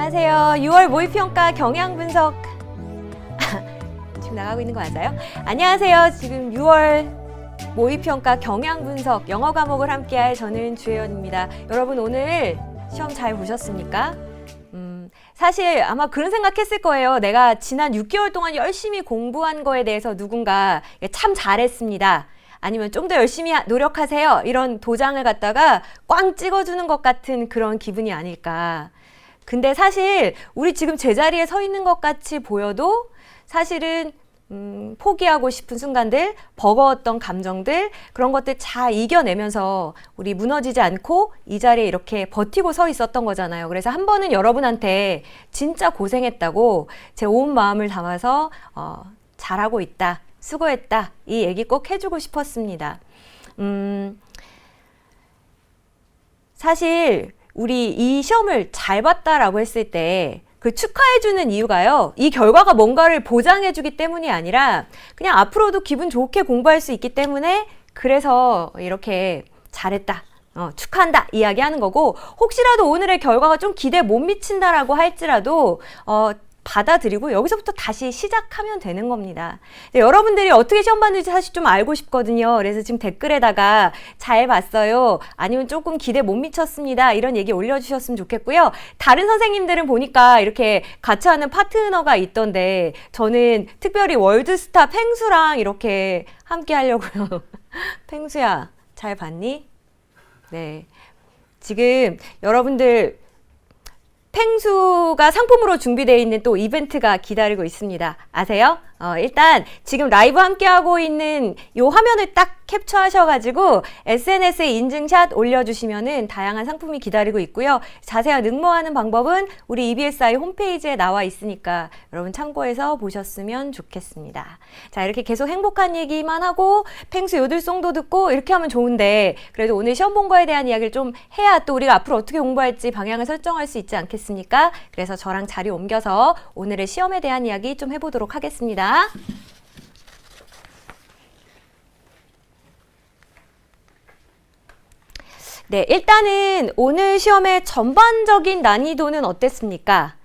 안녕하세요. 6월 모의평가 경향분석 지금 나가고 있는 거 맞아요? 안녕하세요. 지금 6월 모의평가 경향분석 영어 과목을 함께할 저는 주혜연입니다. 여러분 오늘 시험 잘 보셨습니까? 사실 아마 그런 생각했을 거예요. 내가 지난 6개월 동안 열심히 공부한 거에 대해서 누군가 참 잘했습니다. 아니면 좀 더 열심히 노력하세요. 이런 도장을 갖다가 꽝 찍어주는 것 같은 그런 기분이 아닐까. 근데 사실 우리 지금 제자리에 서 있는 것 같이 보여도 사실은 포기하고 싶은 순간들, 버거웠던 감정들, 그런 것들 잘 이겨내면서 우리 무너지지 않고 이 자리에 이렇게 버티고 서 있었던 거잖아요. 그래서 한 번은 여러분한테 진짜 고생했다고 제 온 마음을 담아서 잘하고 있다, 수고했다, 이 얘기 꼭 해주고 싶었습니다. 사실 우리 이 시험을 잘 봤다라고 했을 때 그 축하해주는 이유가요, 이 결과가 뭔가를 보장해주기 때문이 아니라 그냥 앞으로도 기분 좋게 공부할 수 있기 때문에 그래서 이렇게 잘했다, 축하한다 이야기하는 거고, 혹시라도 오늘의 결과가 좀 기대에 못 미친다라고 할지라도 받아들이고 여기서부터 다시 시작하면 되는 겁니다. 여러분들이 어떻게 시험 봤는지 사실 좀 알고 싶거든요. 그래서 지금 댓글에다가 잘 봤어요, 아니면 조금 기대 못 미쳤습니다, 이런 얘기 올려주셨으면 좋겠고요. 다른 선생님들은 보니까 이렇게 같이 하는 파트너가 있던데 저는 특별히 월드스타 펭수랑 이렇게 함께 하려고요. 펭수야, 잘 봤니? 네. 지금 여러분들 펭수가 상품으로 준비되어 있는 또 이벤트가 기다리고 있습니다. 아세요? 일단 지금 라이브 함께하고 있는 이 화면을 딱 캡처하셔가지고 SNS에 인증샷 올려주시면은 다양한 상품이 기다리고 있고요. 자세한 응모하는 방법은 우리 EBSI 홈페이지에 나와 있으니까 여러분 참고해서 보셨으면 좋겠습니다. 자, 이렇게 계속 행복한 얘기만 하고 펭수 요들송도 듣고 이렇게 하면 좋은데, 그래도 오늘 시험 본 거에 대한 이야기를 좀 해야 또 우리가 앞으로 어떻게 공부할지 방향을 설정할 수 있지 않겠습니까? 그래서 저랑 자리 옮겨서 오늘의 시험에 대한 이야기 좀 해보도록 하겠습니다. 네, 일단은 오늘 시험의 전반적인 난이도는 어땠습니까?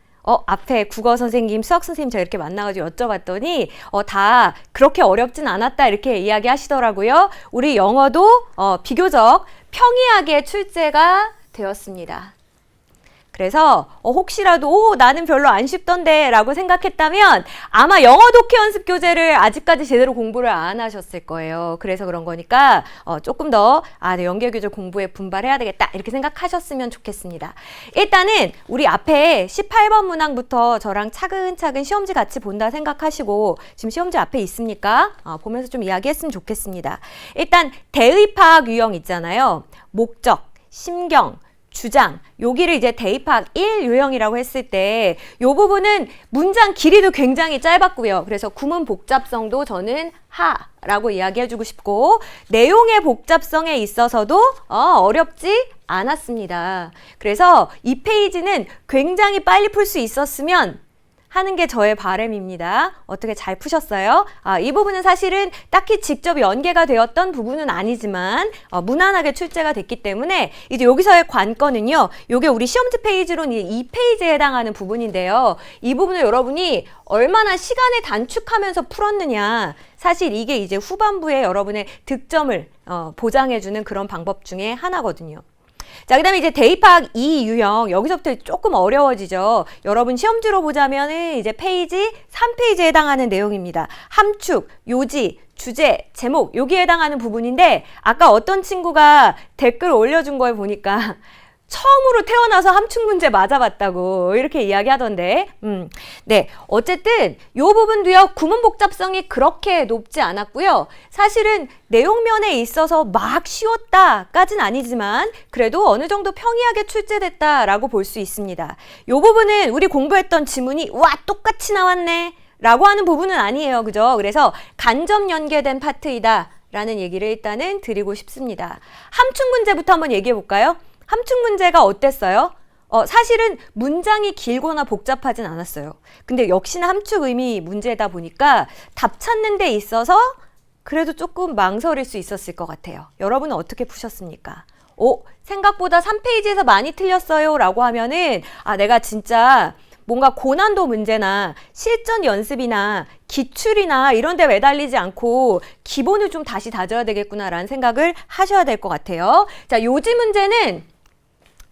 앞에 국어 선생님, 수학 선생님 제가 이렇게 만나가지고 여쭤봤더니 다 그렇게 어렵진 않았다 이렇게 이야기 하시더라고요. 우리 영어도 비교적 평이하게 출제가 되었습니다. 그래서 혹시라도 나는 별로 안 쉽던데 라고 생각했다면 아마 영어 독해 연습 교재를 아직까지 제대로 공부를 안 하셨을 거예요. 그래서 그런 거니까 조금 더 내 연계 교재 공부에 분발해야 되겠다 이렇게 생각하셨으면 좋겠습니다. 일단은 우리 앞에 18번 문항부터 저랑 차근차근 시험지 같이 본다 생각하시고, 지금 시험지 앞에 있습니까? 보면서 좀 이야기했으면 좋겠습니다. 일단 대의파악 유형 있잖아요. 목적, 심경, 주장, 여기를 이제 대입학 1 유형이라고 했을 때 이 부분은 문장 길이도 굉장히 짧았고요. 그래서 구문 복잡성도 저는 하라고 이야기해주고 싶고, 내용의 복잡성에 있어서도 어렵지 않았습니다. 그래서 이 페이지는 굉장히 빨리 풀 수 있었으면 하는 게 저의 바람입니다. 어떻게 잘 푸셨어요? 이 부분은 사실은 딱히 직접 연계가 되었던 부분은 아니지만 무난하게 출제가 됐기 때문에 이제 여기서의 관건은요, 요게 우리 시험지 페이지로는 이 페이지에 해당하는 부분인데요. 이 부분을 여러분이 얼마나 시간을 단축하면서 풀었느냐, 사실 이게 이제 후반부에 여러분의 득점을 보장해주는 그런 방법 중에 하나거든요. 자, 그 다음에 이제 대입학 2 유형, 여기서부터 조금 어려워지죠. 여러분 시험지로 보자면은 이제 페이지 3페이지에 해당하는 내용입니다. 함축, 요지, 주제, 제목, 여기에 해당하는 부분인데, 아까 어떤 친구가 댓글 올려준 걸 보니까 처음으로 태어나서 함축 문제 맞아봤다고 이렇게 이야기하던데, 네, 어쨌든 이 부분도요, 구문 복잡성이 그렇게 높지 않았고요. 사실은 내용면에 있어서 막 쉬웠다까지는 아니지만 그래도 어느 정도 평이하게 출제됐다라고 볼 수 있습니다. 이 부분은 우리 공부했던 지문이 와 똑같이 나왔네 라고 하는 부분은 아니에요, 그죠? 그래서 간접 연계된 파트이다 라는 얘기를 일단은 드리고 싶습니다. 함축 문제부터 한번 얘기해 볼까요? 함축 문제가 어땠어요? 사실은 문장이 길거나 복잡하진 않았어요. 근데 역시나 함축 의미 문제다 보니까 답 찾는 데 있어서 그래도 조금 망설일 수 있었을 것 같아요. 여러분은 어떻게 푸셨습니까? 생각보다 3페이지에서 많이 틀렸어요 라고 하면은 내가 진짜 뭔가 고난도 문제나 실전 연습이나 기출이나 이런 데 매달리지 않고 기본을 좀 다시 다져야 되겠구나라는 생각을 하셔야 될 것 같아요. 자, 요지 문제는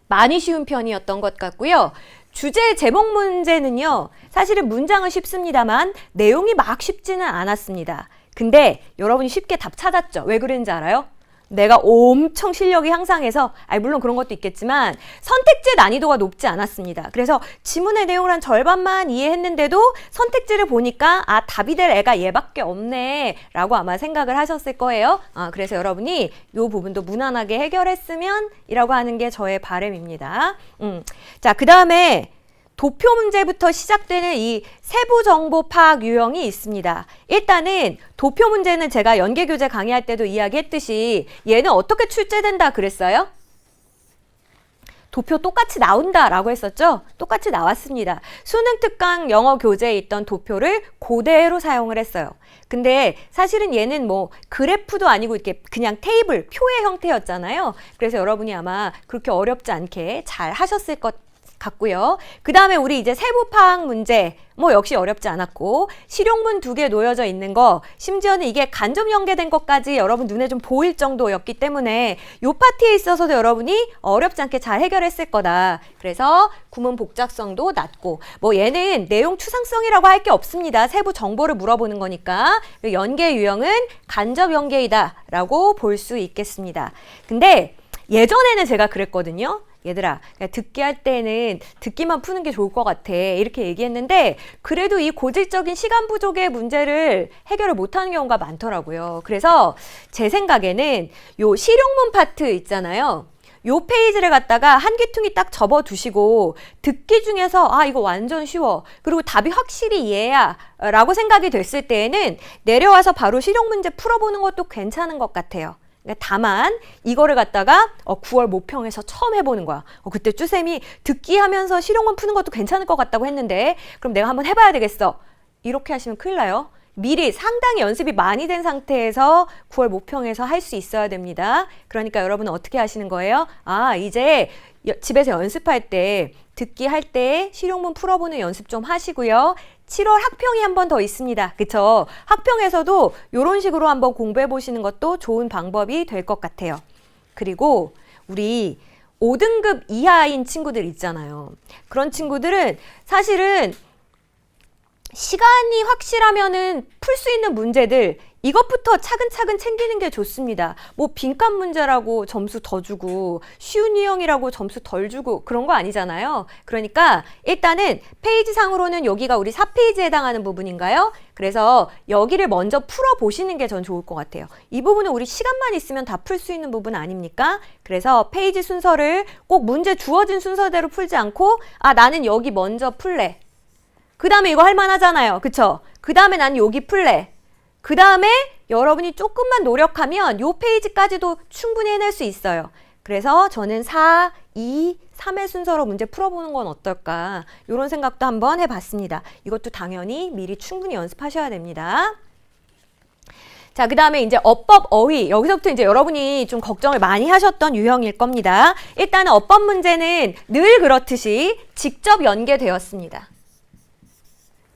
많이 쉬운 편이었던 것 같고요. 주제 제목 문제는요, 사실은 문장은 쉽습니다만 내용이 막 쉽지는 않았습니다. 근데 여러분이 쉽게 답 찾았죠? 왜 그런지 알아요? 내가 엄청 실력이 향상해서, 물론 그런 것도 있겠지만 선택지의 난이도가 높지 않았습니다. 그래서 지문의 내용을 한 절반만 이해했는데도 선택지를 보니까 답이 될 애가 얘밖에 없네 라고 아마 생각을 하셨을 거예요. 그래서 여러분이 이 부분도 무난하게 해결했으면 이라고 하는 게 저의 바람입니다. 자, 그 다음에 도표 문제부터 시작되는 이 세부 정보 파악 유형이 있습니다. 일단은 도표 문제는 제가 연계교재 강의할 때도 이야기했듯이 얘는 어떻게 출제된다 그랬어요? 도표 똑같이 나온다라고 했었죠? 똑같이 나왔습니다. 수능 특강 영어 교재에 있던 도표를 그대로 사용을 했어요. 근데 사실은 얘는 뭐 그래프도 아니고 이렇게 그냥 테이블, 표의 형태였잖아요. 그래서 여러분이 아마 그렇게 어렵지 않게 잘 하셨을 것 같고요. 그 다음에 우리 이제 세부 파악 문제, 역시 어렵지 않았고, 실용문 2개 놓여져 있는 거, 심지어는 이게 간접 연계된 것까지 여러분 눈에 좀 보일 정도였기 때문에 요 파트에 있어서도 여러분이 어렵지 않게 잘 해결했을 거다. 그래서 구문 복잡성도 낮고, 얘는 내용 추상성이라고 할 게 없습니다. 세부 정보를 물어보는 거니까. 연계 유형은 간접 연계이다 라고 볼 수 있겠습니다. 근데 예전에는 제가 그랬거든요. 얘들아, 듣기 할 때는 듣기만 푸는 게 좋을 것 같아 이렇게 얘기했는데, 그래도 이 고질적인 시간 부족의 문제를 해결을 못하는 경우가 많더라고요. 그래서 제 생각에는 요 실용문 파트 있잖아요, 요 페이지를 갖다가 한 귀퉁이 딱 접어두시고 듣기 중에서 이거 완전 쉬워, 그리고 답이 확실히 얘야 라고 생각이 됐을 때에는 내려와서 바로 실용 문제 풀어보는 것도 괜찮은 것 같아요. 다만 이거를 갖다가 9월 모평에서 처음 해보는 거야. 그때 쭈쌤이 듣기 하면서 실용문 푸는 것도 괜찮을 것 같다고 했는데 그럼 내가 한번 해봐야 되겠어, 이렇게 하시면 큰일 나요. 미리 상당히 연습이 많이 된 상태에서 9월 모평에서 할 수 있어야 됩니다. 그러니까 여러분은 어떻게 하시는 거예요? 이제 집에서 연습할 때, 듣기 할 때 실용문 풀어보는 연습 좀 하시고요. 7월 학평이 한 번 더 있습니다. 그쵸? 학평에서도 이런 식으로 한번 공부해 보시는 것도 좋은 방법이 될 것 같아요. 그리고 우리 5등급 이하인 친구들 있잖아요. 그런 친구들은 사실은 시간이 확실하면은 풀 수 있는 문제들, 이것부터 차근차근 챙기는 게 좋습니다. 빈칸 문제라고 점수 더 주고 쉬운 유형이라고 점수 덜 주고 그런 거 아니잖아요. 그러니까 일단은 페이지 상으로는 여기가 우리 4페이지에 해당하는 부분인가요? 그래서 여기를 먼저 풀어보시는 게 전 좋을 것 같아요. 이 부분은 우리 시간만 있으면 다 풀 수 있는 부분 아닙니까? 그래서 페이지 순서를 꼭 문제 주어진 순서대로 풀지 않고 나는 여기 먼저 풀래, 그 다음에 이거 할만하잖아요. 그쵸? 그 다음에 난 여기 풀래, 그 다음에 여러분이 조금만 노력하면 요 페이지까지도 충분히 해낼 수 있어요. 그래서 저는 4, 2, 3의 순서로 문제 풀어보는 건 어떨까, 이런 생각도 한번 해봤습니다. 이것도 당연히 미리 충분히 연습하셔야 됩니다. 자, 그 다음에 이제 어법, 어휘, 여기서부터 이제 여러분이 좀 걱정을 많이 하셨던 유형일 겁니다. 일단은 어법 문제는 늘 그렇듯이 직접 연계되었습니다.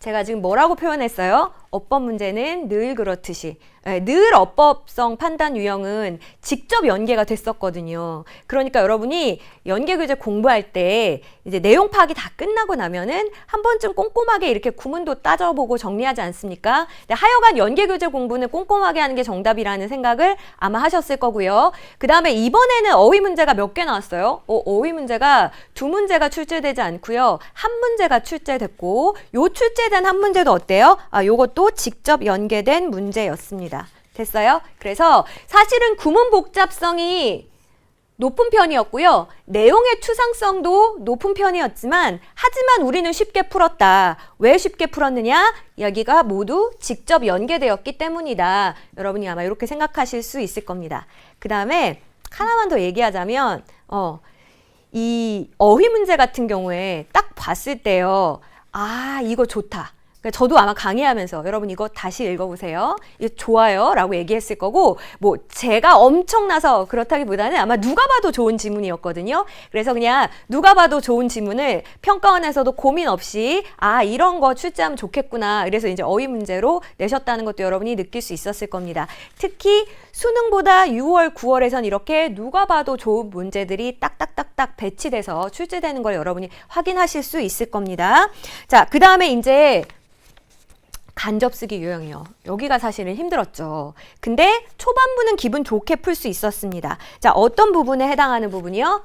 제가 지금 뭐라고 표현했어요? 어법 문제는 늘 그렇듯이, 늘 어법성 판단 유형은 직접 연계가 됐었거든요. 그러니까 여러분이 연계교재 공부할 때 이제 내용 파악이 다 끝나고 나면은 한 번쯤 꼼꼼하게 이렇게 구문도 따져보고 정리하지 않습니까? 근데 하여간 연계교재 공부는 꼼꼼하게 하는 게 정답이라는 생각을 아마 하셨을 거고요. 그 다음에 이번에는 어휘 문제가 몇 개 나왔어요? 어휘 문제가 2문제가 출제되지 않고요, 한 문제가 출제됐고, 요 출제된 한 문제도 어때요? 요것도 직접 연계된 문제였습니다. 됐어요? 그래서 사실은 구문 복잡성이 높은 편이었고요, 내용의 추상성도 높은 편이었지만, 하지만 우리는 쉽게 풀었다. 왜 쉽게 풀었느냐? 여기가 모두 직접 연계되었기 때문이다. 여러분이 아마 이렇게 생각하실 수 있을 겁니다. 그 다음에 하나만 더 얘기하자면 이 어휘 문제 같은 경우에 딱 봤을 때요, 이거 좋다. 그러니까 저도 아마 강의하면서 여러분 이거 다시 읽어보세요. 이거 좋아요 라고 얘기했을 거고, 뭐 제가 엄청나서 그렇다기보다는 아마 누가 봐도 좋은 지문이었거든요. 그래서 그냥 누가 봐도 좋은 지문을 평가원에서도 고민 없이 아 이런 거 출제하면 좋겠구나, 그래서 이제 어휘 문제로 내셨다는 것도 여러분이 느낄 수 있었을 겁니다. 특히 수능보다 6월, 9월에선 이렇게 누가 봐도 좋은 문제들이 딱딱딱딱 배치돼서 출제되는 걸 여러분이 확인하실 수 있을 겁니다. 자, 그 다음에 이제 간접 쓰기 유형이요. 여기가 사실은 힘들었죠. 근데 초반부는 기분 좋게 풀 수 있었습니다. 자, 어떤 부분에 해당하는 부분이요?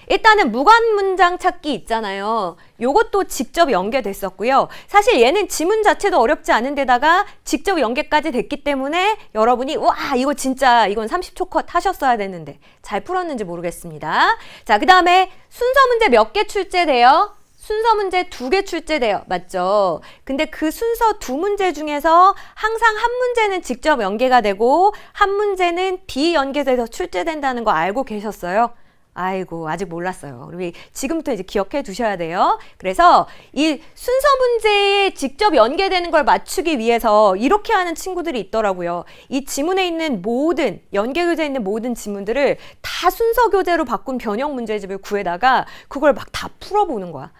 일단은 무관 문장 찾기 있잖아요. 요것도 직접 연계됐었고요. 사실 얘는 지문 자체도 어렵지 않은 데다가 직접 연계까지 됐기 때문에 여러분이 와 이거 진짜 이건 30초 컷 하셨어야 됐는데 잘 풀었는지 모르겠습니다. 자, 그 다음에 순서 문제 몇 개 출제돼요? 순서 문제 2개 출제돼요. 맞죠? 근데 그 순서 2문제 중에서 항상 한 문제는 직접 연계가 되고 한 문제는 비연계돼서 출제된다는 거 알고 계셨어요? 아이고, 아직 몰랐어요. 우리 지금부터 이제 기억해 두셔야 돼요. 그래서 이 순서 문제에 직접 연계되는 걸 맞추기 위해서 이렇게 하는 친구들이 있더라고요. 이 지문에 있는 모든, 연계 교재에 있는 모든 지문들을 다 순서 교재로 바꾼 변형 문제집을 구해다가 그걸 막 다 풀어보는 거야.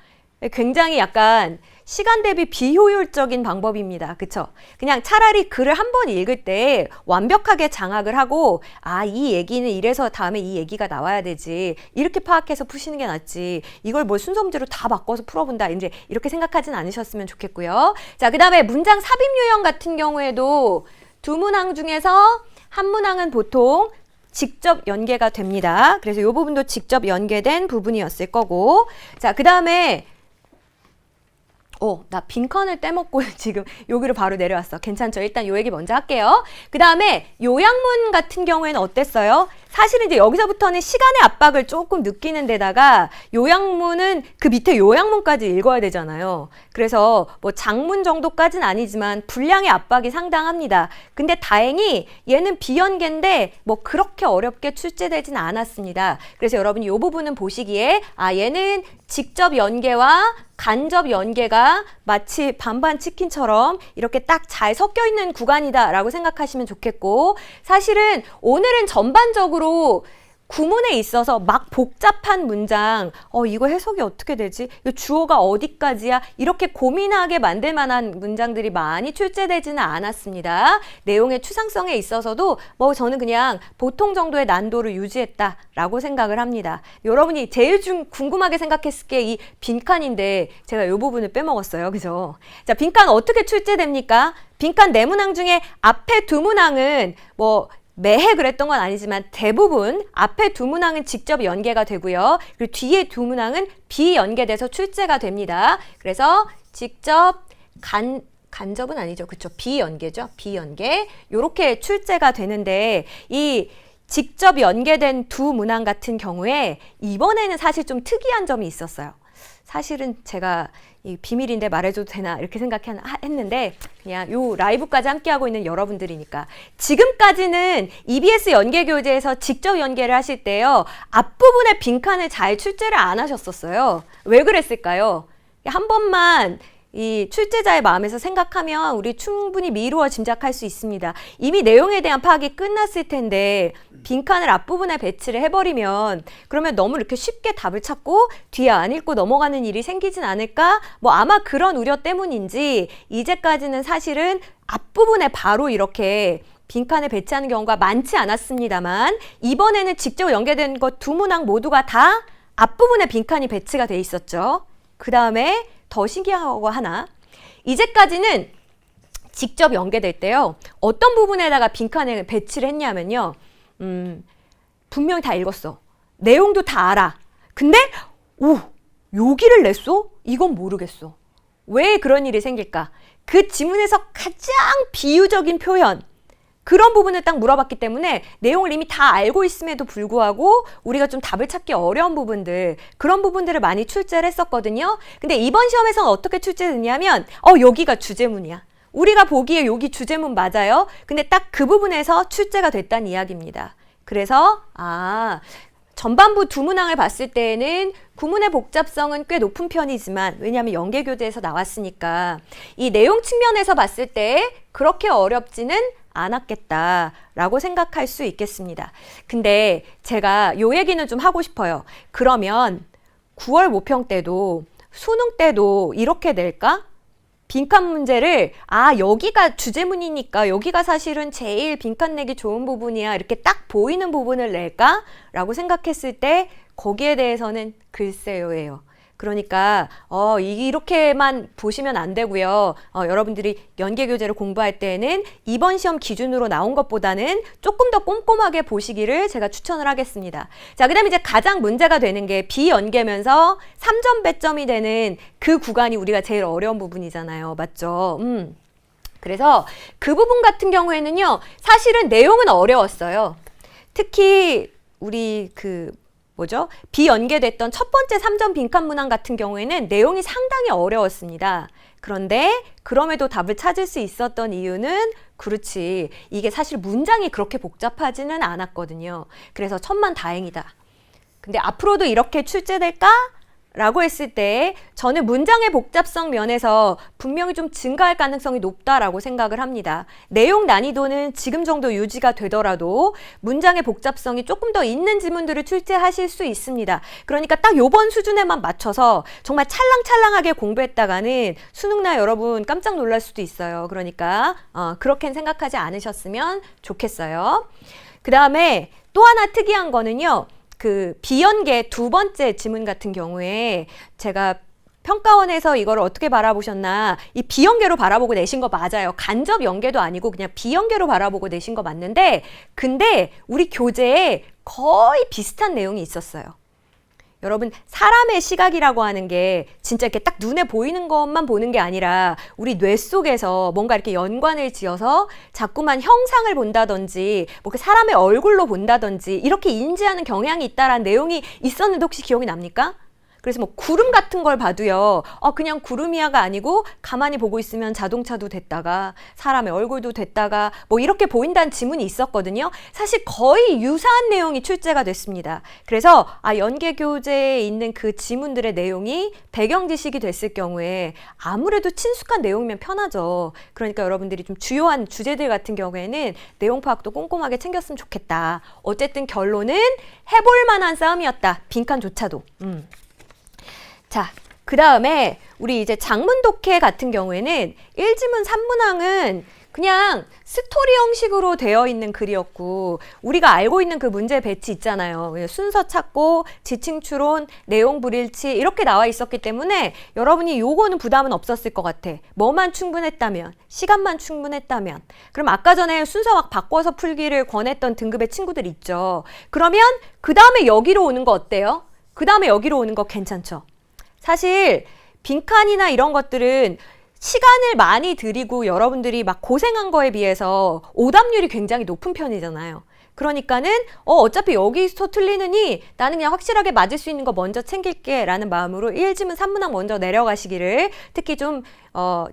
굉장히 약간 시간 대비 비효율적인 방법입니다. 그쵸? 그냥 차라리 글을 한 번 읽을 때 완벽하게 장악을 하고 아, 이 얘기는 이래서 다음에 이 얘기가 나와야 되지, 이렇게 파악해서 푸시는 게 낫지, 이걸 뭐 순서 문제로 다 바꿔서 풀어본다, 이제 이렇게 생각하진 않으셨으면 좋겠고요. 자, 그 다음에 문장 삽입 유형 같은 경우에도 두 문항 중에서 한 문항은 보통 직접 연계가 됩니다. 그래서 이 부분도 직접 연계된 부분이었을 거고, 자, 그 다음에 나 빈칸을 떼먹고 지금 여기로 바로 내려왔어. 괜찮죠? 일단 요 얘기 먼저 할게요. 그 다음에 요약문 같은 경우에는 어땠어요? 사실은 이제 여기서부터는 시간의 압박을 조금 느끼는 데다가 요약문은 그 밑에 요약문까지 읽어야 되잖아요. 그래서 뭐 장문 정도까지는 아니지만 분량의 압박이 상당합니다. 근데 다행히 얘는 비연계인데 뭐 그렇게 어렵게 출제되진 않았습니다. 그래서 여러분이 이 부분은 보시기에 아, 얘는 직접 연계와 간접 연계가 마치 반반 치킨처럼 이렇게 딱 잘 섞여 있는 구간이다 라고 생각하시면 좋겠고, 사실은 오늘은 전반적으로 구문에 있어서 막 복잡한 문장, 이거 해석이 어떻게 되지? 이거 주어가 어디까지야? 이렇게 고민하게 만들 만한 문장들이 많이 출제되지는 않았습니다. 내용의 추상성에 있어서도 뭐 저는 그냥 보통 정도의 난도를 유지했다라고 생각을 합니다. 여러분이 제일 궁금하게 생각했을 게 이 빈칸인데 제가 이 부분을 빼먹었어요. 그죠? 자, 빈칸 어떻게 출제됩니까? 빈칸 네 문항 중에 앞에 두 문항은 뭐 매해 그랬던 건 아니지만 대부분 앞에 두 문항은 직접 연계가 되고요. 그리고 뒤에 두 문항은 비연계돼서 출제가 됩니다. 그래서 직접 간접은 아니죠. 그렇죠. 비연계죠. 비연계. 요렇게 출제가 되는데 이 직접 연계된 두 문항 같은 경우에 이번에는 사실 좀 특이한 점이 있었어요. 사실은 제가 이 비밀인데 말해줘도 되나 이렇게 생각했는데 그냥 요 라이브까지 함께하고 있는 여러분들이니까, 지금까지는 EBS 연계교재에서 직접 연계를 하실 때요 앞부분에 빈칸을 잘 출제를 안 하셨었어요. 왜 그랬을까요? 한 번만 이 출제자의 마음에서 생각하면 우리 충분히 미루어 짐작할 수 있습니다. 이미 내용에 대한 파악이 끝났을 텐데 빈칸을 앞부분에 배치를 해버리면 그러면 너무 이렇게 쉽게 답을 찾고 뒤에 안 읽고 넘어가는 일이 생기진 않을까? 뭐 아마 그런 우려 때문인지 이제까지는 사실은 앞부분에 바로 이렇게 빈칸을 배치하는 경우가 많지 않았습니다만, 이번에는 직접 연계된 것 두 문항 모두가 다 앞부분에 빈칸이 배치가 돼 있었죠. 그 다음에 더 신기한 거 하나, 이제까지는 직접 연계될 때요 어떤 부분에다가 빈칸을 배치를 했냐면요, 분명히 다 읽었어, 내용도 다 알아, 근데 여기를 냈어? 이건 모르겠어. 왜 그런 일이 생길까? 그 지문에서 가장 비유적인 표현, 그런 부분을 딱 물어봤기 때문에 내용을 이미 다 알고 있음에도 불구하고 우리가 좀 답을 찾기 어려운 부분들, 그런 부분들을 많이 출제를 했었거든요. 근데 이번 시험에서는 어떻게 출제됐냐면 여기가 주제문이야. 우리가 보기에 여기 주제문 맞아요. 근데 딱 그 부분에서 출제가 됐다는 이야기입니다. 그래서 전반부 두 문항을 봤을 때에는 구문의 복잡성은 꽤 높은 편이지만 왜냐하면 연계교재에서 나왔으니까 이 내용 측면에서 봤을 때 그렇게 어렵지는 않았겠다라고 생각할 수 있겠습니다. 근데 제가 요 얘기는 좀 하고 싶어요. 그러면 9월 모평 때도 수능 때도 이렇게 낼까? 빈칸 문제를 여기가 주제문이니까 여기가 사실은 제일 빈칸 내기 좋은 부분이야 이렇게 딱 보이는 부분을 낼까? 라고 생각했을 때 거기에 대해서는 글쎄요예요. 그러니까 이렇게만 보시면 안 되고요. 여러분들이 연계교재를 공부할 때는 이번 시험 기준으로 나온 것보다는 조금 더 꼼꼼하게 보시기를 제가 추천을 하겠습니다. 자, 그 다음에 이제 가장 문제가 되는 게 비연계면서 3점 배점이 되는 그 구간이 우리가 제일 어려운 부분이잖아요. 맞죠? 그래서 그 부분 같은 경우에는요. 사실은 내용은 어려웠어요. 특히 우리 비연계됐던 첫 번째 3점 빈칸 문항 같은 경우에는 내용이 상당히 어려웠습니다. 그런데 그럼에도 답을 찾을 수 있었던 이유는 그렇지. 이게 사실 문장이 그렇게 복잡하지는 않았거든요. 그래서 천만다행이다. 근데 앞으로도 이렇게 출제될까? 라고 했을 때 저는 문장의 복잡성 면에서 분명히 좀 증가할 가능성이 높다라고 생각을 합니다. 내용 난이도는 지금 정도 유지가 되더라도 문장의 복잡성이 조금 더 있는 지문들을 출제하실 수 있습니다. 그러니까 딱 요번 수준에만 맞춰서 정말 찰랑찰랑하게 공부했다가는 수능날 여러분 깜짝 놀랄 수도 있어요. 그러니까 그렇게 생각하지 않으셨으면 좋겠어요. 그 다음에 또 하나 특이한 거는요. 비연계 두 번째 지문 같은 경우에 제가 평가원에서 이걸 어떻게 바라보셨나 이 비연계로 바라보고 내신 거 맞아요. 간접 연계도 아니고 그냥 비연계로 바라보고 내신 거 맞는데 근데 우리 교재에 거의 비슷한 내용이 있었어요. 여러분 사람의 시각이라고 하는 게 진짜 이렇게 딱 눈에 보이는 것만 보는 게 아니라 우리 뇌 속에서 뭔가 이렇게 연관을 지어서 자꾸만 형상을 본다든지 뭐 그 사람의 얼굴로 본다든지 이렇게 인지하는 경향이 있다라는 내용이 있었는데 혹시 기억이 납니까? 그래서 뭐 구름 같은 걸 봐도요. 그냥 구름이야가 아니고 가만히 보고 있으면 자동차도 됐다가 사람의 얼굴도 됐다가 뭐 이렇게 보인다는 지문이 있었거든요. 사실 거의 유사한 내용이 출제가 됐습니다. 그래서 연계교재에 있는 그 지문들의 내용이 배경 지식이 됐을 경우에 아무래도 친숙한 내용이면 편하죠. 그러니까 여러분들이 좀 주요한 주제들 같은 경우에는 내용 파악도 꼼꼼하게 챙겼으면 좋겠다. 어쨌든 결론은 해볼 만한 싸움이었다. 빈칸조차도. 자, 그 다음에 우리 이제 장문 독해 같은 경우에는 1지문 3문항은 그냥 스토리 형식으로 되어 있는 글이었고 우리가 알고 있는 그 문제 배치 있잖아요. 순서 찾고 지칭 추론, 내용 불일치 이렇게 나와 있었기 때문에 여러분이 요거는 부담은 없었을 것 같아. 뭐만 충분했다면, 시간만 충분했다면. 그럼 아까 전에 순서 막 바꿔서 풀기를 권했던 등급의 친구들 있죠. 그러면 그 다음에 여기로 오는 거 어때요? 그 다음에 여기로 오는 거 괜찮죠? 사실 빈칸이나 이런 것들은 시간을 많이 들이고 여러분들이 막 고생한 거에 비해서 오답률이 굉장히 높은 편이잖아요. 그러니까는 어차피 여기서 틀리느니 나는 그냥 확실하게 맞을 수 있는 거 먼저 챙길게 라는 마음으로 1지문 3문항 먼저 내려가시기를 특히 좀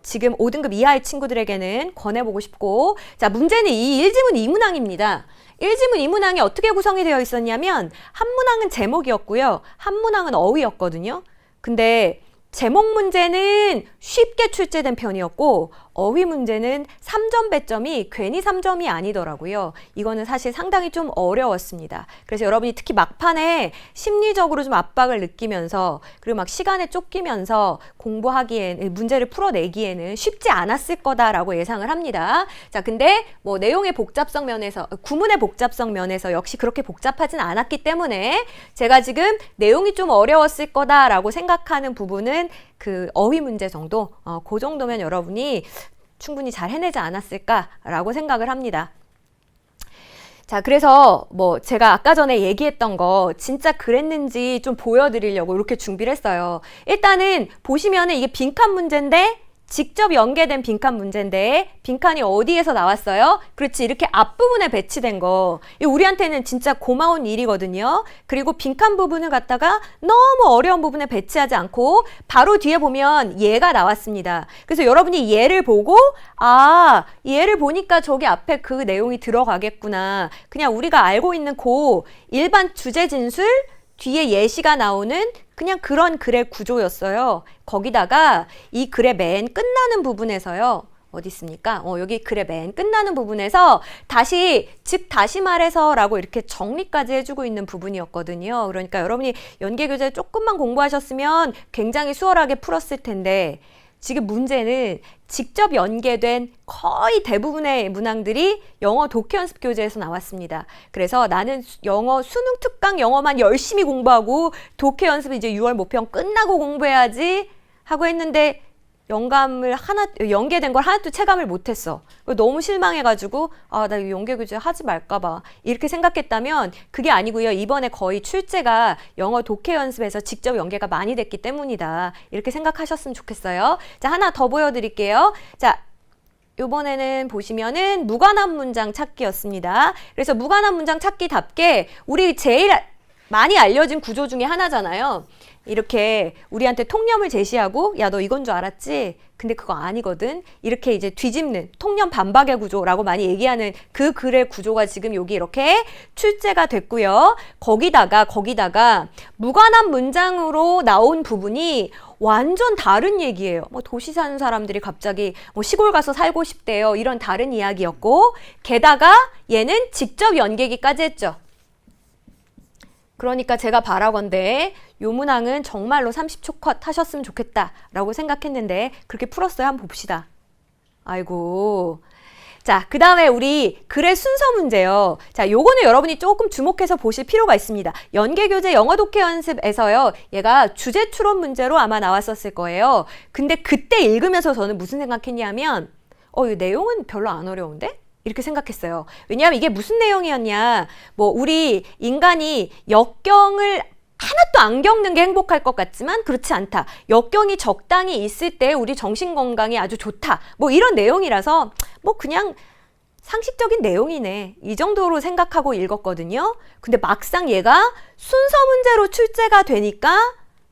지금 5등급 이하의 친구들에게는 권해보고 싶고 자 문제는 이 1지문 2문항입니다. 1지문 2문항이 어떻게 구성이 되어 있었냐면 한 문항은 제목이었고요. 한 문항은 어휘였거든요. 근데 제목 문제는 쉽게 출제된 편이었고 어휘 문제는 3점 배점이 괜히 3점이 아니더라고요. 이거는 사실 상당히 좀 어려웠습니다. 그래서 여러분이 특히 막판에 심리적으로 좀 압박을 느끼면서 그리고 막 시간에 쫓기면서 공부하기엔 문제를 풀어내기에는 쉽지 않았을 거다라고 예상을 합니다. 자, 근데 뭐 내용의 복잡성 면에서 구문의 복잡성 면에서 역시 그렇게 복잡하진 않았기 때문에 제가 지금 내용이 좀 어려웠을 거다라고 생각하는 부분은 그 어휘 문제 정도, 그 정도면 여러분이 충분히 잘 해내지 않았을까라고 생각을 합니다. 자, 그래서 뭐 제가 아까 전에 얘기했던 거 진짜 그랬는지 좀 보여드리려고 이렇게 준비를 했어요. 일단은 보시면은 이게 빈칸 문제인데 직접 연계된 빈칸 문제인데 빈칸이 어디에서 나왔어요? 그렇지, 이렇게 앞부분에 배치된 거. 이 우리한테는 진짜 고마운 일이거든요. 그리고 빈칸 부분을 갖다가 너무 어려운 부분에 배치하지 않고 바로 뒤에 보면 얘가 나왔습니다. 그래서 여러분이 얘를 보고 얘를 보니까 저기 앞에 그 내용이 들어가겠구나. 그냥 우리가 알고 있는 그 일반 주제 진술 뒤에 예시가 나오는 그냥 그런 글의 구조였어요. 거기다가 이 글의 맨 끝나는 부분에서요. 어디 있습니까? 여기 글의 맨 끝나는 부분에서 다시 말해서 라고 이렇게 정리까지 해주고 있는 부분이었거든요. 그러니까 여러분이 연계교재 조금만 공부하셨으면 굉장히 수월하게 풀었을 텐데 지금 문제는 직접 연계된 거의 대부분의 문항들이 영어 독해 연습 교재에서 나왔습니다. 그래서 나는 영어 수능 특강 영어만 열심히 공부하고 독해 연습 이제 6월 모평 끝나고 공부해야지 하고 했는데 연계된 걸 하나도 체감을 못했어. 너무 실망해가지고 나 이 연계교재 하지 말까봐 이렇게 생각했다면 그게 아니고요. 이번에 거의 출제가 영어 독해 연습에서 직접 연계가 많이 됐기 때문이다. 이렇게 생각하셨으면 좋겠어요. 자, 하나 더 보여드릴게요. 자, 요번에는 보시면은 무관한 문장 찾기였습니다. 그래서 무관한 문장 찾기답게 우리 제일 많이 알려진 구조 중에 하나잖아요. 이렇게 우리한테 통념을 제시하고 야, 너 이건 줄 알았지? 근데 그거 아니거든. 이렇게 이제 뒤집는 통념 반박의 구조라고 많이 얘기하는 그 글의 구조가 지금 여기 이렇게 출제가 됐고요. 거기다가 무관한 문장으로 나온 부분이 완전 다른 얘기예요. 도시 사는 사람들이 갑자기 시골 가서 살고 싶대요. 이런 다른 이야기였고 게다가 얘는 직접 연계기까지 했죠. 그러니까 제가 바라건대 요 문항은 정말로 30초 컷 하셨으면 좋겠다 라고 생각했는데 그렇게 풀었어요. 한번 봅시다. 아이고. 자, 그 다음에 우리 글의 순서 문제요. 자, 요거는 여러분이 조금 주목해서 보실 필요가 있습니다. 연계교재 영어 독해 연습에서요. 얘가 주제 추론 문제로 아마 나왔었을 거예요. 근데 그때 읽으면서 저는 무슨 생각했냐면 이 내용은 별로 안 어려운데? 이렇게 생각했어요. 왜냐하면 이게 무슨 내용이었냐. 우리 인간이 역경을 하나도 안 겪는 게 행복할 것 같지만 그렇지 않다. 역경이 적당히 있을 때 우리 정신 건강이 아주 좋다. 이런 내용이라서 그냥 상식적인 내용이네. 이 정도로 생각하고 읽었거든요. 근데 막상 얘가 순서 문제로 출제가 되니까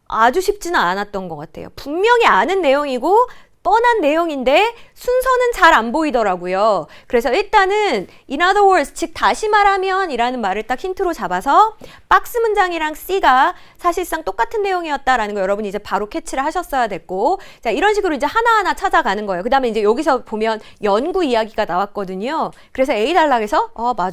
아주 쉽지는 않았던 것 같아요. 분명히 아는 내용이고 뻔한 내용인데 순서는 잘 안 보이더라고요. 그래서 일단은 in other words, 즉 다시 말하면 이라는 말을 딱 힌트로 잡아서 박스 문장이랑 C가 사실상 똑같은 내용이었다라는 거 여러분이 이제 바로 캐치를 하셨어야 됐고, 자, 이런 식으로 이제 하나하나 찾아가는 거예요. 그 다음에 이제 여기서 보면 연구 이야기가 나왔거든요. 그래서 A단락에서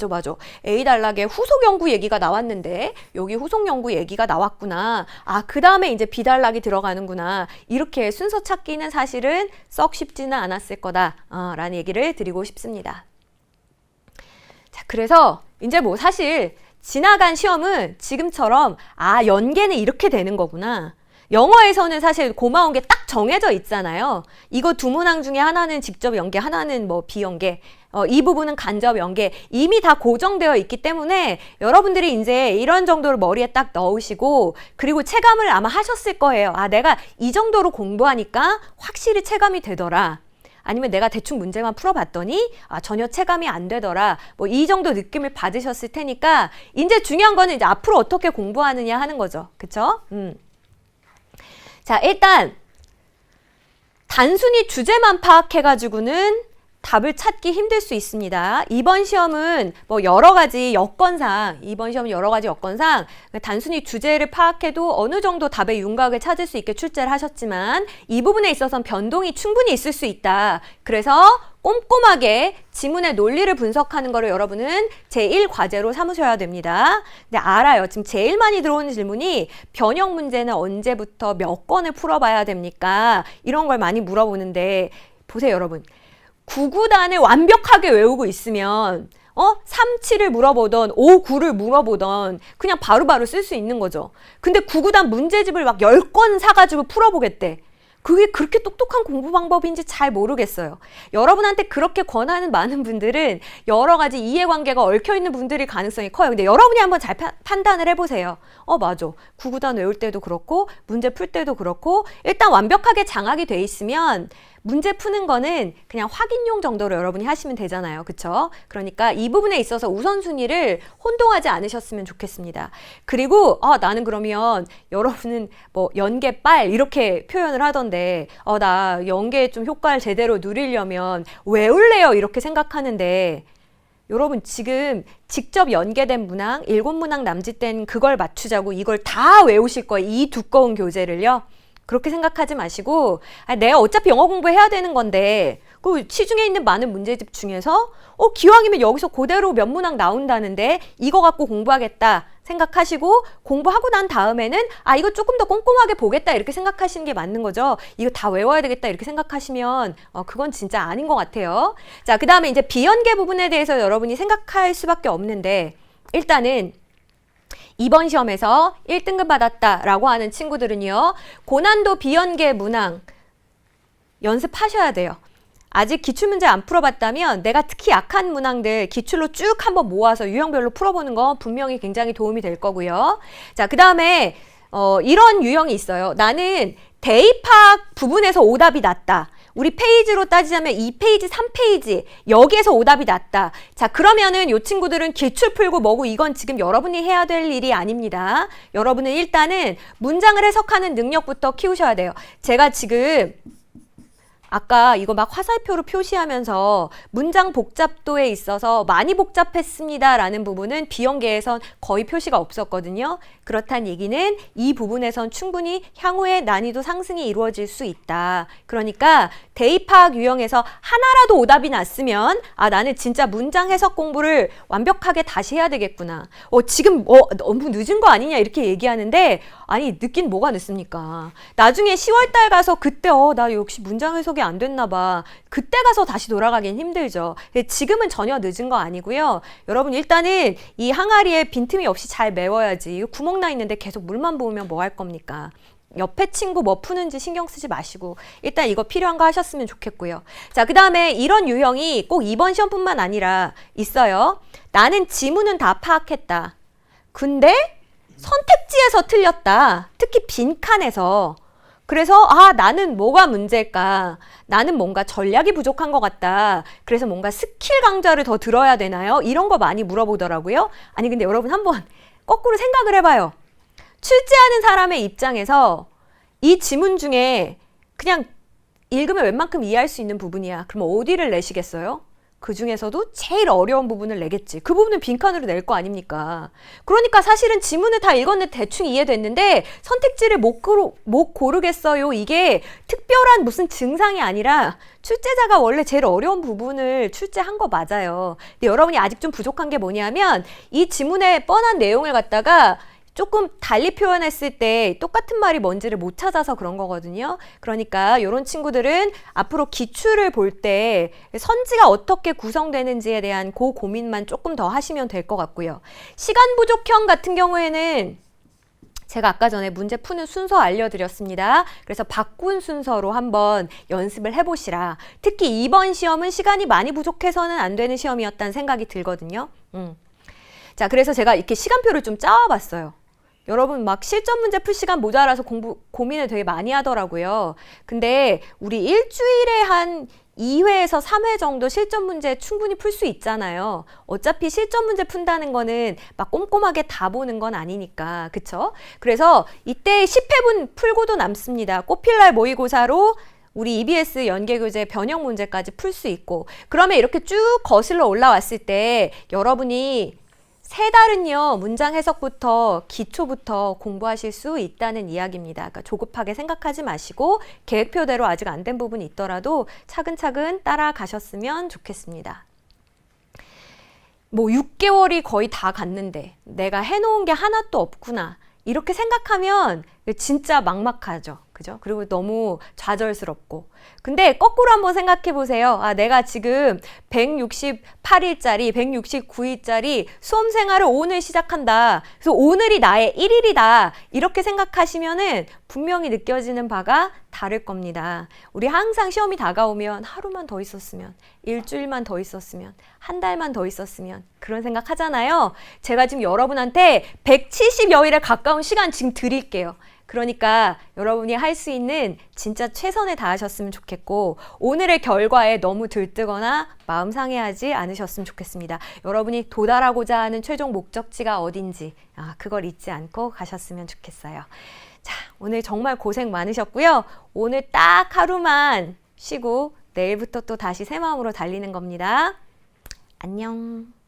맞아. A단락에 후속 연구 얘기가 나왔는데 여기 후속 연구 얘기가 나왔구나. 그 다음에 이제 B단락이 들어가는구나. 이렇게 순서 찾기는 사실은 썩 쉽지는 않았을 거다 라는 얘기를 드리고 싶습니다. 자, 그래서 이제 사실 지나간 시험은 지금처럼 연계는 이렇게 되는 거구나. 영어에서는 사실 고마운 게 딱 정해져 있잖아요. 이거 두 문항 중에 하나는 직접 연계, 하나는 비연계. 이 부분은 간접 연계. 이미 다 고정되어 있기 때문에 여러분들이 이제 이런 정도를 머리에 딱 넣으시고 그리고 체감을 아마 하셨을 거예요. 내가 이 정도로 공부하니까 확실히 체감이 되더라. 아니면 내가 대충 문제만 풀어봤더니 전혀 체감이 안 되더라. 이 정도 느낌을 받으셨을 테니까 이제 중요한 거는 이제 앞으로 어떻게 공부하느냐 하는 거죠. 그쵸? 자, 일단 단순히 주제만 파악해가지고는 답을 찾기 힘들 수 있습니다. 이번 시험은 여러 가지 여건상 단순히 주제를 파악해도 어느 정도 답의 윤곽을 찾을 수 있게 출제를 하셨지만 이 부분에 있어서는 변동이 충분히 있을 수 있다. 그래서 꼼꼼하게 지문의 논리를 분석하는 거를 여러분은 제1과제로 삼으셔야 됩니다. 근데 알아요. 지금 제일 많이 들어오는 질문이 변형 문제는 언제부터 몇 건을 풀어봐야 됩니까? 이런 걸 많이 물어보는데 보세요, 여러분. 9구단을 완벽하게 외우고 있으면 3, 7을 물어보던 5, 9를 물어보던 그냥 바로바로 쓸 수 있는 거죠. 근데 9구단 문제집을 막 10권 사가지고 풀어보겠대. 그게 그렇게 똑똑한 공부 방법인지 잘 모르겠어요. 여러분한테 그렇게 권하는 많은 분들은 여러 가지 이해관계가 얽혀있는 분들일 가능성이 커요. 근데 여러분이 한번 잘 판단을 해보세요. 맞아. 9구단 외울 때도 그렇고 문제 풀 때도 그렇고 일단 완벽하게 장악이 돼 있으면 문제 푸는 거는 그냥 확인용 정도로 여러분이 하시면 되잖아요. 그쵸? 그러니까 이 부분에 있어서 우선순위를 혼동하지 않으셨으면 좋겠습니다. 그리고 나는 그러면 여러분은 뭐 연계빨 이렇게 표현을 하던데 나 연계 좀 효과를 제대로 누리려면 외울래요 이렇게 생각하는데 여러분 지금 직접 연계된 문항, 7문항 남짓된 그걸 맞추자고 이걸 다 외우실 거예요. 이 두꺼운 교재를요. 그렇게 생각하지 마시고 내가 어차피 영어 공부해야 되는 건데 그 시중에 있는 많은 문제집 중에서 기왕이면 여기서 그대로 몇 문항 나온다는데 이거 갖고 공부하겠다 생각하시고 공부하고 난 다음에는 이거 조금 더 꼼꼼하게 보겠다 이렇게 생각하시는 게 맞는 거죠. 이거 다 외워야 되겠다 이렇게 생각하시면 그건 진짜 아닌 것 같아요. 자, 그 다음에 이제 비연계 부분에 대해서 여러분이 생각할 수밖에 없는데 일단은 이번 시험에서 1등급 받았다라고 하는 친구들은요. 고난도 비연계 문항 연습하셔야 돼요. 아직 기출문제 안 풀어봤다면 내가 특히 약한 문항들 기출로 쭉 한번 모아서 유형별로 풀어보는 거 분명히 굉장히 도움이 될 거고요. 자, 그 다음에 이런 유형이 있어요. 나는 대입학 부분에서 오답이 낮다. 우리 페이지로 따지자면 2페이지, 3페이지 여기에서 오답이 낮다. 자, 그러면은 이 친구들은 기출 풀고 뭐고 이건 지금 여러분이 해야 될 일이 아닙니다. 여러분은 일단은 문장을 해석하는 능력부터 키우셔야 돼요. 제가 지금 아까 이거 막 화살표로 표시하면서 문장 복잡도에 있어서 많이 복잡했습니다 라는 부분은 비연계에선 거의 표시가 없었거든요. 그렇다는 얘기는 이 부분에선 충분히 향후에 난이도 상승이 이루어질 수 있다. 그러니까 대입학 유형에서 하나라도 오답이 났으면 나는 진짜 문장 해석 공부를 완벽하게 다시 해야 되겠구나. 지금 너무 늦은 거 아니냐 이렇게 얘기하는데 아니 늦긴 뭐가 늦습니까? 나중에 10월달 가서 그때 나 역시 문장 해석이 안 됐나 봐. 그때 가서 다시 돌아가긴 힘들죠. 지금은 전혀 늦은 거 아니고요. 여러분 일단은 이 항아리에 빈틈이 없이 잘 메워야지. 구멍 나 있는데 계속 물만 부으면 뭐 할 겁니까? 옆에 친구 뭐 푸는지 신경 쓰지 마시고 일단 이거 필요한 거 하셨으면 좋겠고요. 자, 그 다음에 이런 유형이 꼭 이번 시험뿐만 아니라 있어요. 나는 지문은 다 파악했다. 근데 선택지에서 틀렸다. 특히 빈칸에서. 그래서 나는 뭐가 문제일까? 나는 뭔가 전략이 부족한 것 같다. 그래서 뭔가 스킬 강좌를 더 들어야 되나요? 이런 거 많이 물어보더라고요. 아니 근데 여러분 한번 거꾸로 생각을 해봐요. 출제하는 사람의 입장에서 이 지문 중에 그냥 읽으면 웬만큼 이해할 수 있는 부분이야. 그럼 어디를 내시겠어요? 그 중에서도 제일 어려운 부분을 내겠지. 그 부분은 빈칸으로 낼 거 아닙니까? 그러니까 사실은 지문을 다 읽었는데 대충 이해됐는데 선택지를 못 고르겠어요. 이게 특별한 무슨 증상이 아니라 출제자가 원래 제일 어려운 부분을 출제한 거 맞아요. 근데 여러분이 아직 좀 부족한 게 뭐냐면 이 지문의 뻔한 내용을 갖다가 조금 달리 표현했을 때 똑같은 말이 뭔지를 못 찾아서 그런 거거든요. 그러니까 이런 친구들은 앞으로 기출을 볼 때 선지가 어떻게 구성되는지에 대한 그 고민만 조금 더 하시면 될 것 같고요. 시간 부족형 같은 경우에는 제가 아까 전에 문제 푸는 순서 알려드렸습니다. 그래서 바꾼 순서로 한번 연습을 해보시라. 특히 이번 시험은 시간이 많이 부족해서는 안 되는 시험이었다는 생각이 들거든요. 자, 그래서 제가 이렇게 시간표를 좀 짜와봤어요. 여러분 막 실전 문제 풀 시간 모자라서 고민을 되게 많이 하더라고요. 근데 우리 일주일에 한 2회에서 3회 정도 실전 문제 충분히 풀 수 있잖아요. 어차피 실전 문제 푼다는 거는 막 꼼꼼하게 다 보는 건 아니니까. 그쵸? 그래서 이때 10회분 풀고도 남습니다. 꽃필날 모의고사로 우리 EBS 연계교재 변형 문제까지 풀 수 있고 그러면 이렇게 쭉 거슬러 올라왔을 때 여러분이 세 달은요, 문장 해석부터 기초부터 공부하실 수 있다는 이야기입니다. 그러니까 조급하게 생각하지 마시고 계획표대로 아직 안 된 부분이 있더라도 차근차근 따라가셨으면 좋겠습니다. 뭐 6개월이 거의 다 갔는데 내가 해놓은 게 하나도 없구나. 이렇게 생각하면 진짜 막막하죠. 그죠? 그리고 너무 좌절스럽고. 근데 거꾸로 한번 생각해 보세요. 내가 지금 168일짜리, 169일짜리 수험 생활을 오늘 시작한다. 그래서 오늘이 나의 1일이다. 이렇게 생각하시면은 분명히 느껴지는 바가 다를 겁니다. 우리 항상 시험이 다가오면 하루만 더 있었으면, 일주일만 더 있었으면, 한 달만 더 있었으면 그런 생각 하잖아요. 제가 지금 여러분한테 170여일에 가까운 시간 지금 드릴게요. 그러니까 여러분이 할 수 있는 진짜 최선을 다하셨으면 좋겠고 오늘의 결과에 너무 들뜨거나 마음 상해하지 않으셨으면 좋겠습니다. 여러분이 도달하고자 하는 최종 목적지가 어딘지 그걸 잊지 않고 가셨으면 좋겠어요. 자, 오늘 정말 고생 많으셨고요. 오늘 딱 하루만 쉬고 내일부터 또 다시 새 마음으로 달리는 겁니다. 안녕.